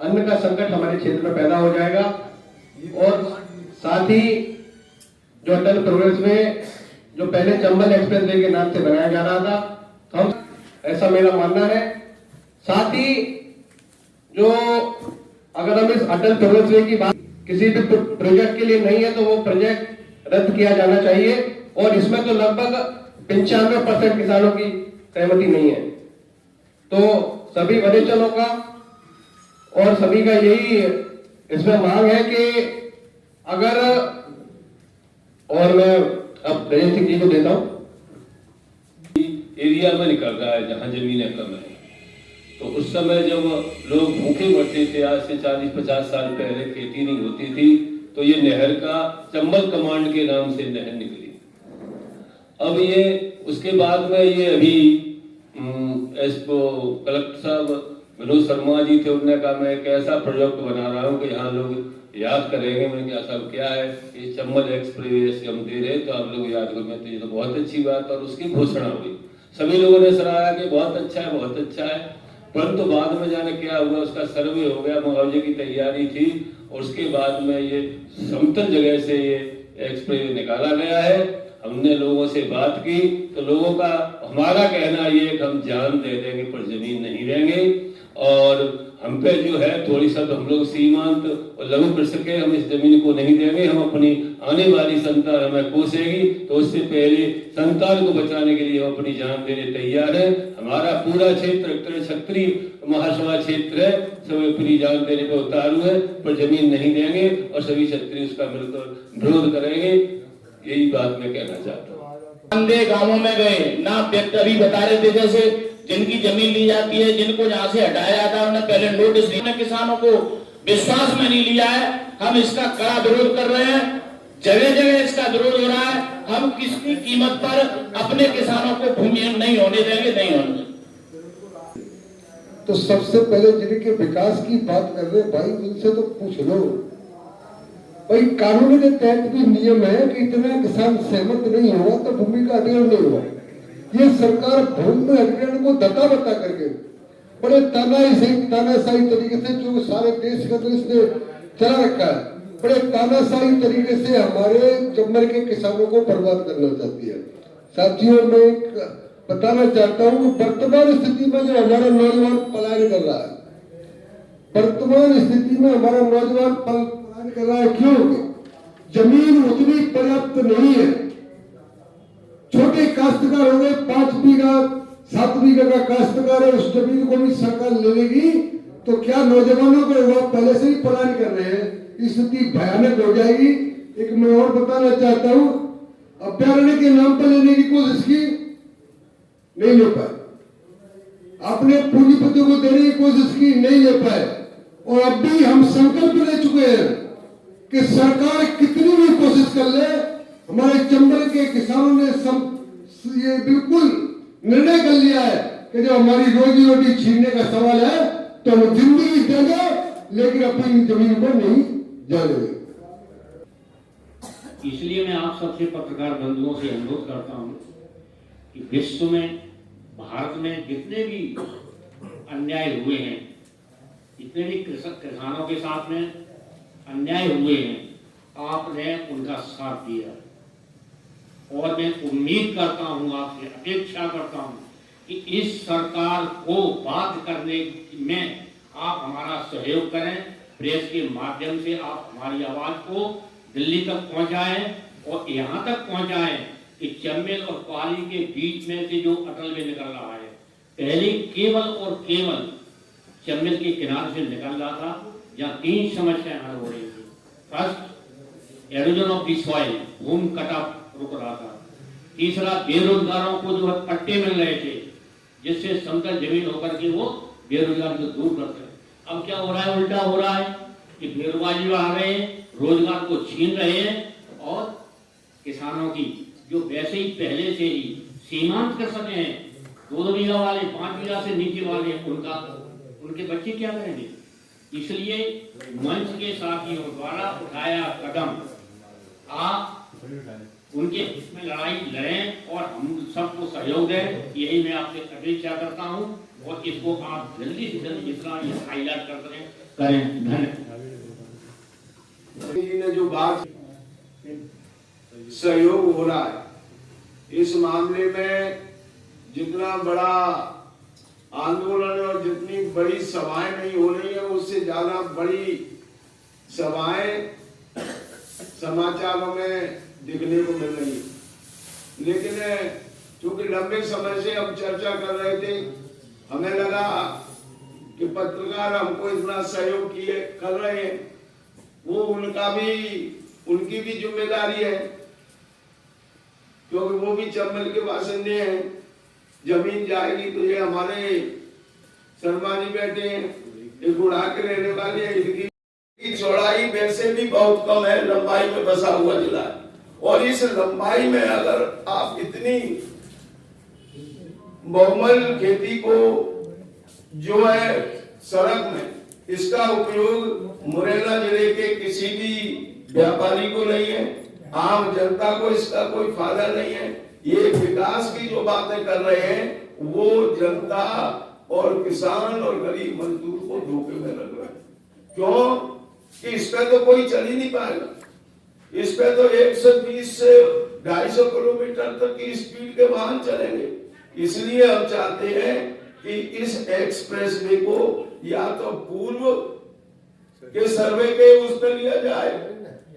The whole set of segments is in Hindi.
अन्न का संकट हमारे क्षेत्र में पैदा हो जाएगा। और साथ ही जो अटल प्रोग्रेस में जो पहले चंबल एक्सप्रेस वे के नाम से बनाया जा रहा था, हम ऐसा मेरा मानना है। साथ ही जो अगर हम इस अटल प्रोग्रेस वे की बात किसी भी प्रोजेक्ट के लिए नहीं है तो वो प्रोजेक्ट रद्द किया जाना चाहिए। और इसमें तो लगभग 95% किसानों की सहमति नहीं है। तो सभी वरिष्ठजनों का और सभी का यही इसमें मांग है कि अगर, और मैं अब नरेंद्र सिंह जी को देता हूं, एरिया में निकल रहा है जहां जमीनें कम है। तो उस समय जब लोग भूखे मरते थे, आज से 40-50 साल पहले खेती नहीं होती थी, तो ये नहर का चंबल कमांड के नाम से नहर निकली। अब ये उसके बाद में ये अभी इसको कलेक्टर साहब मनोज शर्मा जी थे, उन्होंने कहा मैं एक ऐसा प्रोजेक्ट बना रहा हूँ कि यहाँ लोग याद करेंगे। मैंने कहा साहब क्या है, ये चंबल एक्सप्रेस हम दे रहे तो आप लोग याद करेंगे। तो ये तो बहुत अच्छी बात, और उसकी घोषणा हुई, सभी लोगों ने सराहा कि बहुत अच्छा है, बहुत अच्छा है। परंतु बाद में जाने क्या हुआ, उसका सर्वे हो गया, मुआवजे की तैयारी थी, और उसके बाद में ये समतल जगह से ये एक्सप्रेस निकाला गया है। हमने लोगों से बात की तो लोगों का हमारा कहना ये कि हम जान दे देंगे पर जमीन नहीं देंगे, और हम पे जो है थोड़ी सा तो हम लोग सीमांत और लघु कृषक के, हम इस जमीन को नहीं देंगे। हम अपनी आने वाली संतान हमें कोसेगी, तो उससे पहले संतान को बचाने के लिए हम अपनी जान देने तैयार है। हमारा पूरा क्षेत्र क्षत्रिय महासभा क्षेत्र है, सब अपनी जान देने पर उतारू है, पर जमीन नहीं देंगे और सभी क्षत्रिय उसका मिलकर विरोध करेंगे। यही बात मैं कहना चाहता हूँ। गांवों में गए ना, व्यक्ति अभी बता रहे थे जैसे जिनकी जमीन ली जाती है, जिनको जहां से हटाया जाता है, उन्हें पहले नोटिस दिया। किसानों को विश्वास में नहीं लिया है। हम इसका कड़ा विरोध कर रहे हैं, जगह जगह इसका विरोध हो रहा है। हम किसी कीमत पर अपने किसानों को भूमिहीन नहीं होने देंगे, नहीं होने देंगे। तो सबसे पहले जिनके विकास की बात कर रहे भाई, उनसे तो पूछ लो भाई, कानून के तहत भी नियम है कि इतना किसान सहमत नहीं हुआ तो भूमि का अधिग्रहण नहीं हुआ। ये सरकार भूमि अधिग्रहण को दता बता करके बड़े तानाशाही तरीके से, जो सारे देश का देश ने चला रखा है, बड़े तानाशाही तरीके से हमारे चंबल के किसानों को बर्बाद करना चाहती है। साथियों, मैं बताना चाहता हूँ, वर्तमान स्थिति में जो हमारा नौजवान पलायन कर रहा है, वर्तमान स्थिति में हमारा नौजवान पलायन कर रहा है, क्यों? जमीन उतनी पर्याप्त नहीं है। छोटे काश्तकार हो गए, 5 बीघा 7 बीघा का काश्तकार है, उस जमीन को भी सरकार ले लेगी तो क्या नौजवानों को युवा पहले से ही पलायन कर रहे हैं, स्थिति भयानक हो जाएगी। एक मैं और बताना चाहता हूं, अभ्यारण्य के नाम पर लेने की कोशिश की, नहीं ले पाए। आपने पूंजीपतियों को देने की कोशिश की, नहीं ले पाए। और अब भी हम संकल्प ले चुके हैं कि सरकार कितनी भी कोशिश कर ले, हमारे चंबल के किसानों ने ये बिल्कुल निर्णय कर लिया है कि जो हमारी रोजी रोटी छीनने का सवाल है तो हम जिंदगी देंगे, लेकिन अपनी जमीन को नहीं जाने देंगे। इसलिए मैं आप सबसे पत्रकार बंधुओं से अनुरोध करता हूं कि विश्व में, भारत में जितने भी अन्याय हुए हैं, जितने भी किसानों के साथ में अन्याय हुए हैं, आपने उनका साथ दिया। और मैं उम्मीद करता हूं, आपसे अपेक्षा करता हूं कि इस सरकार को बात करने में आप हमारा सहयोग करें। प्रेस के माध्यम से आप हमारी आवाज को दिल्ली तक पहुंचाएं, और यहां तक पहुंचाएं कि चंबल और पाली के बीच में से जो अटल वे निकल रहा है, पहले केवल और केवल चंबल के किनारे से निकल रहा था, जहाँ 3 समस्याएं हल हो रही थी। First, erosion of the soil, भूमि कटाव रुक रहा था। तीसरा, बेरोजगारों को जो है पट्टे मिल रहे थे, जिससे समतल जमीन होकर के वो बेरोजगार को दूर करते हैं। अब क्या हो रहा है, उल्टा हो रहा है कि बेरोजगारी बढ़ा रहे हैं, रोजगार को छीन रहे हैं, और किसानों की जो वैसे ही पहले से ही सीमांत कृषक हैं, 2 बीघा वाले, 5 बीघा से नीचे वाले, उनके बच्चे क्या करेंगे? इसलिए मंच के साथियों द्वारा उठाया कदम, आप उनके हित में लड़ाई लड़ें और हम सबको सहयोग दें, यही मैं आपसे अपेक्षा करता हूं। और इसको आप जल्दी से जल्दी जितना ये हाईलाइट कर सकें करें। धन्यवाद। जी ने जो बात सहयोग हो रहा है इस मामले में, जितना बड़ा आंदोलन और जितनी बड़ी सभाएं नहीं हो रही है उससे ज्यादा बड़ी सभाएं समाचारों में दिखने को मिल रही है। लेकिन चूंकि लंबे समय से हम चर्चा कर रहे थे, हमें लगा कि पत्रकार हमको इतना सहयोग किए कर रहे हैं, वो उनकी भी जिम्मेदारी है, क्योंकि वो भी चंबल के बासिंदे हैं। जमीन जाएगी तो ये हमारे शर्मा जी बैठे हैं, ये गुड़ा के रहने वाले हैं। इसकी चौड़ाई वैसे भी बहुत कम है, लंबाई में बसा हुआ जिला है, और इस लंबाई में अगर आप इतनी बहुमल खेती को जो है सड़क में, इसका उपयोग मुरैना जिले के किसी भी व्यापारी को नहीं है, आम जनता को इसका कोई फायदा नहीं है। ये विकास की जो बातें कर रहे हैं वो जनता और किसान और गरीब मजदूर को धोखे में रख रहे हैं। क्यों कि इस पे तो कोई चल ही नहीं पाएगा, इस पे तो 120 से 250 किलोमीटर तक की स्पीड के वाहन चलेंगे। इसलिए हम चाहते हैं कि इस एक्सप्रेस वे को या तो पूर्व के सर्वे के उस पर लिया जाए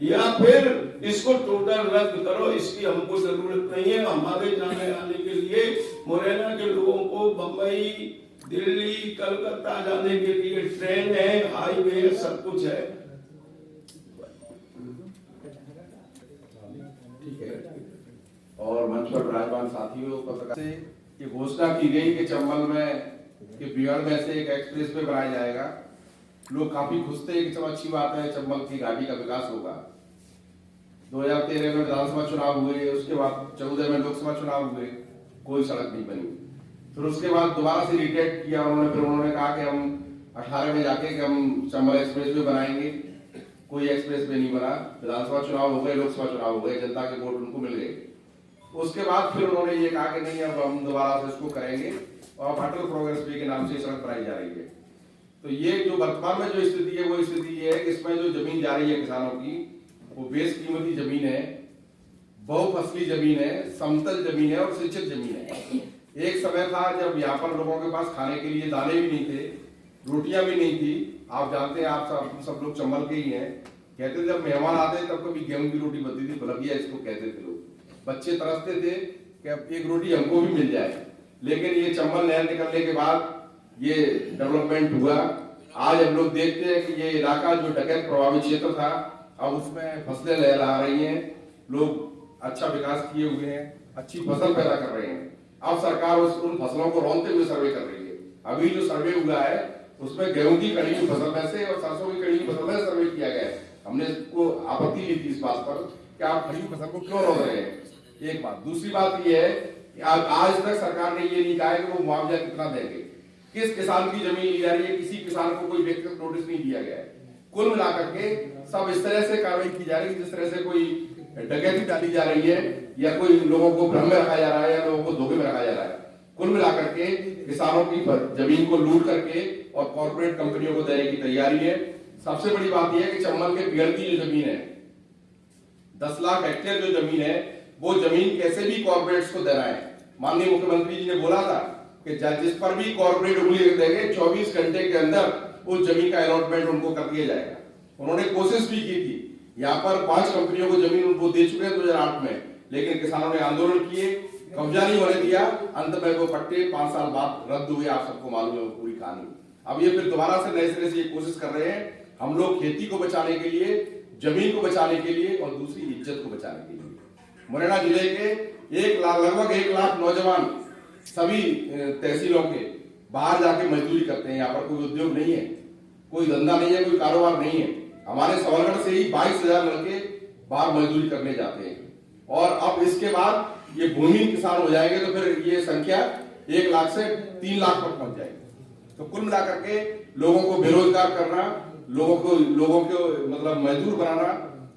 या फिर इसको टोटल रद्द करो। इसकी हमको जरूरत नहीं है। हमारे जाने आने के लिए मुरैना के लोगों को बंबई, दिल्ली, कलकत्ता जाने के लिए ट्रेन है, हाईवे है, सब कुछ है। ठीक है। और मंच पर विराजमान साथियों, पत्रकार से ये घोषणा की गई कि चंबल में कि बिहार में से एक एक्सप्रेस वे बनाया जाएगा। लोग काफी खुश थे कि चलो अच्छी बात है, चंबल की घाटी का विकास होगा। 2013 में विधानसभा चुनाव हुए, उसके बाद 14 में लोकसभा चुनाव हुए, कोई सड़क नहीं बनी। फिर उसके बाद दोबारा से रिटेट किया उन्होंने। फिर उन्होंने कहा कि हम 18 में जाके कि हम चंबल एक्सप्रेस वे बनाएंगे, कोई एक्सप्रेस वे नहीं बना। विधानसभा चुनाव हो गए, लोकसभा चुनाव हो गए, जनता के वोट उनको मिल गए। उसके बाद फिर उन्होंने ये कहा कि नहीं, अब हम दोबारा से इसको करेंगे और अटल प्रोग्रेस वे के नाम से सड़क बनाई जा रही है। तो ये जो वर्तमान में जो स्थिति है वो स्थिति ये है कि इसमें जो जमीन जा रही है किसानों की, वो बेशकीमती जमीन है, बहुफसली जमीन है, समतल जमीन है और सिंचित जमीन है। एक समय था जब यहाँ पर लोगों के पास खाने के लिए दाने भी नहीं थे, रोटियां भी नहीं थी। आप जानते हैं, आप सब लोग चंबल के ही हैं। कहते जब मेहमान आते तब कभी गेहूं की रोटी बनती थी, भलगिया इसको कहते थे लोग। बच्चे तरसते थे कि अब एक रोटी हमको भी मिल जाए। लेकिन ये चंबल नहर निकलने के बाद ये डेवलपमेंट हुआ। आज हम लोग देखते हैं कि ये इलाका जो डकैत प्रभावित क्षेत्र था, अब उसमें फसलें लहरा रही हैं, लोग अच्छा विकास किए हुए हैं, अच्छी फसल पैदा कर रहे हैं। अब सरकार उन फसलों को रौंदते हुए सर्वे कर रही है। अभी जो सर्वे हुआ है उसमें गेहूं की कड़ी की फसल में से और सरसों की कड़ी की फसल में सर्वे किया गया है। हमने इसको आपत्ति ली थी इस बात पर कि आप खड़ी फसल को क्यों रौंद रहे हैं, एक बात। दूसरी बात ये है कि आज तक सरकार ने ये नहीं कहा है कि वो मुआवजा कितना देंगे, किस किसान की जमीन ली जा रही है, किसी किसान को कोई व्यक्तिगत नोटिस नहीं दिया गया है। कुल मिलाकर के सब इस तरह से कार्रवाई की जा रही है जिस तरह से कोई डकैती डाली जा रही है या कोई लोगों को भ्रम में रखा जा रहा है या लोगों को धोखे में रखा जा रहा है। कुल मिलाकर के किसानों की जमीन को लूट करके और कॉर्पोरेट कंपनियों को देने की तैयारी है। सबसे बड़ी बात यह है कि चंबल के बिगड़ की जो जमीन है, 10 लाख हेक्टेयर जो जमीन है, वो जमीन कैसे भी कॉर्पोरेट्स को देना है। माननीय मुख्यमंत्री जी ने बोला था कि जिस पर भी कॉर्पोरेट उंगली रख देंगे 24 घंटे के अंदर उस जमीन का अलॉटमेंट उनको कर दिया जाएगा। उन्होंने कोशिश भी की थी। यहाँ पर 5 कंपनियों को जमीन उनको दे चुके हैं 2008 में, लेकिन किसानों ने आंदोलन किए, कब्जा नहीं होने दिया। अंत में वो पट्टे 5 साल बाद रद्द हुए। आप सबको मालूम है पूरी कहानी। अब ये फिर दोबारा से नए सिरे से ये कोशिश कर रहे हैं हम लोग खेती को बचाने के लिए, जमीन को बचाने के लिए और दूसरी इज्जत को बचाने के लिए। मुरैना जिले के लगभग 1 लाख नौजवान सभी तहसीलों के बाहर जाके मजदूरी करते हैं। यहाँ पर कोई उद्योग नहीं है, कोई धंधा नहीं है, कोई कारोबार नहीं है। हमारे सवलगढ़ से ही 22,000 लड़के बाहर मजदूरी करने जाते हैं। और अब इसके बाद ये भूमिहीन किसान हो जाएंगे तो फिर ये संख्या 1 लाख से 3 लाख पर पहुंच जाएगी। तो कुल मिलाकर के लोगों को बेरोजगार करना, लोगों को मतलब मजदूर बनाना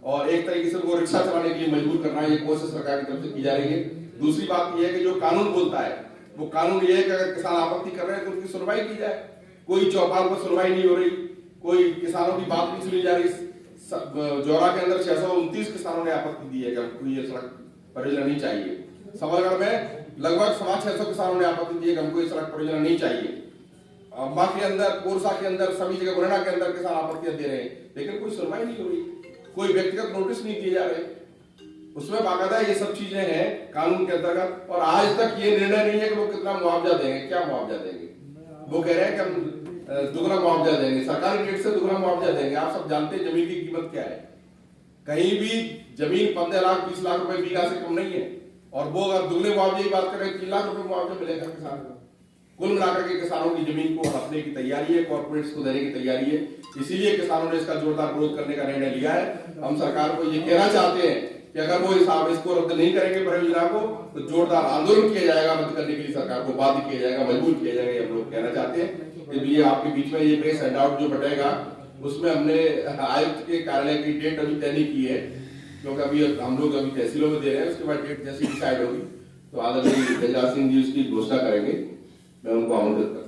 और एक तरीके से उनको रिक्शा चलाने के लिए मजबूर करना, ये कोशिश सरकार की तरफ से की जा रही है। दूसरी बात यह है कि जो कानून बोलता है वो कानून ये है कि अगर किसान आपत्ति कर रहे हैं तो उनकी सुनवाई की जाए। कोई चौपाल पर सुनवाई नहीं हो रही, कोई किसानों की बात नहीं सुनी जा रही। जौरा के अंदर 629 किसानों ने आपत्ति दी है कि हमको ये सड़क परियोजना नहीं चाहिए। सबलगढ़ में लगभग 650 किसानों ने आपत्ति दी है कि हमको ये सड़क परियोजना नहीं चाहिए। अम्बा के अंदर, कोरसा के अंदर, सभी जगह मुरैना के अंदर किसान आपत्तियां दे रहे हैं, लेकिन कोई सुनवाई नहीं हो रही, कोई व्यक्तिगत नोटिस नहीं दिए जा रहे। उसमें बाकायदा ये सब चीजें हैं कानून के अंतर्गत, और आज तक ये निर्णय नहीं है कि वो कितना मुआवजा देंगे, क्या मुआवजा देंगे। वो कह रहे हैं कि हम दुगना मुआवजा देंगे, सरकारी रेट से दुगना मुआवजा देंगे। आप सब जानते हैं जमीन की कीमत क्या है। कहीं भी जमीन 15 लाख 20 लाख रुपए बीघा से कम नहीं है, और वो अगर दुगने मुआवजे की बात करें 3 लाख रुपए मुआवजा मिलेगा किसान को। कुल मिलाकर के किसानों की जमीन को हड़पने की तैयारी है, कॉर्पोरेट्स को देने की तैयारी है। इसीलिए किसानों ने इसका जोरदार विरोध करने का निर्णय लिया है। हम सरकार को ये कहना चाहते हैं कि अगर वो हिसाब इसको रद्द नहीं करेंगे परियोजना को, तो जोरदार आंदोलन किया जाएगा, रद्द करने के लिए सरकार को बाध्य किया जाएगा, मजबूर किया जाएगा। ये हम लोग कहना चाहते हैं कि ये आपके बीच में ये प्रेस हैंडआउट जो बटेगा, उसमें हमने आयुक्त के कार्यालय की डेट अभी तय नहीं की है, क्योंकि अभी हम लोग अभी तहसीलों में दे रहे हैं। उसके बाद डेट जैसी डिसाइड होगी तो आदरणीय गजराज सिंह जी उसकी घोषणा करेंगे। मैं उनको आमंत्रित करता हूं।